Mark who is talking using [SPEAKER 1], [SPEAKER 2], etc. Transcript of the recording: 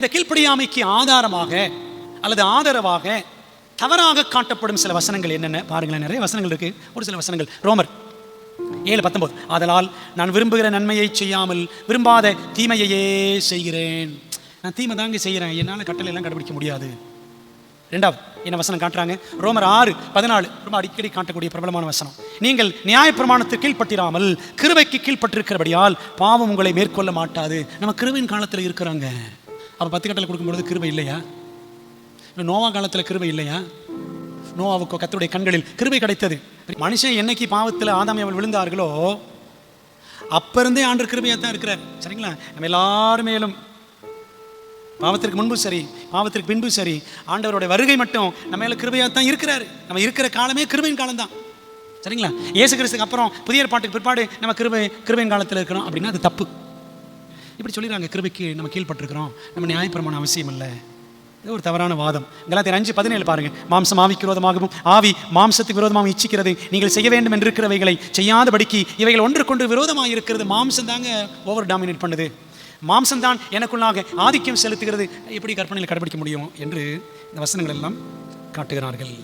[SPEAKER 1] இந்த கீழ்ப்படியாமைக்கு ஆதாரமாக அல்லது ஆதரவாக தவறாக காட்டப்படும் சில வசனங்கள் என்னென்ன பாருங்களேன். நிறைய வசனங்கள் இருக்கு. ஒரு சில வசனங்கள் ரோமர் 7:19, ஆதலால் நான் விரும்புகிற நன்மையை செய்யாமல் விரும்பாத தீமையையே செய்கிறேன். நான் தீமை தாங்க செய்கிறேன், என்னால் கட்டளை எல்லாம் கடைபிடிக்க முடியாது. ரெண்டாவது என்ன வசனம் காட்டுறாங்க? ரோமர் 6:14, ரொம்ப அடிக்கடி காட்டக்கூடிய பிரபலமான வசனம். நீங்கள் நியாயப்பிரமாணத்துக்கு கீழ்ப்பட்டிராமல் கிருபைக்கு கீழ்ப்பட்டிருக்கிறபடியால் பாவம் உங்களை மேற்கொள்ள மாட்டாது. நம்ம கிருபையின் காலத்தில் இருக்கிறாங்க. அப்போ 10 கட்டளை கொடுக்கும்பொழுது கிருபை இல்லையா? நோவா காலத்தில் கிருபை இல்லையா? நோவாவுக்கு கர்த்தருடைய கண்களில் கிருபை கிடைத்தது. மனுஷன் என்னைக்கு பாவத்தில் ஆதாம் அவள் விழுந்தார்களோ அப்ப இருந்தே ஆண்டவர் கிருபையா தான் இருக்கிறார். சரிங்களா? நம்ம எல்லாரும் மேலும் பாவத்திற்கு முன்பு சரி பாவத்திற்கு பின்பு சரி ஆண்டவருடைய வருகை மட்டும் நம்ம மேல கிருபையா தான் இருக்கிறாரு. நம்ம இருக்கிற காலமே கிருபையின் காலம் தான். சரிங்களா? இயேசு கிறிஸ்துக்கு அப்புறம் புதிய ஏற்பாட்டுக்கு பிற்பாடு நம்ம கிருபையின் காலத்தில் இருக்கிறோம் அப்படின்னா அது தப்பு. இப்படி சொல்லிடுறாங்க. கிருபைக்கு நம்ம கீழ்பட்டிருக்கிறோம், நம்ம நியாயப்பிரமாணம் அவசியம் இல்லை. இது ஒரு தவறான வாதம். கலாத்தியர் 5:17 பாருங்க. மாம்சம் ஆவிக்கு விரோதமாகவும் ஆவி மாம்சத்துக்கு விரோதமாகவும் இச்சிக்கிறது. நீங்கள் செய்ய வேண்டும் என்று இருக்கிறவைகளை செய்யாதபடிக்கு இவைகள் ஒன்றுக்கொன்று விரோதமாக இருக்கிறது. மாம்சம் தாங்க ஓவர் டாமினேட் பண்ணுது. மாம்சம் தான் எனக்குள்ளாக ஆதிக்கம் செலுத்துகிறது. எப்படி கற்பனையில் கடைபிடிக்க முடியும் என்று இந்த வசனங்கள் எல்லாம் காட்டுகிறார்கள்.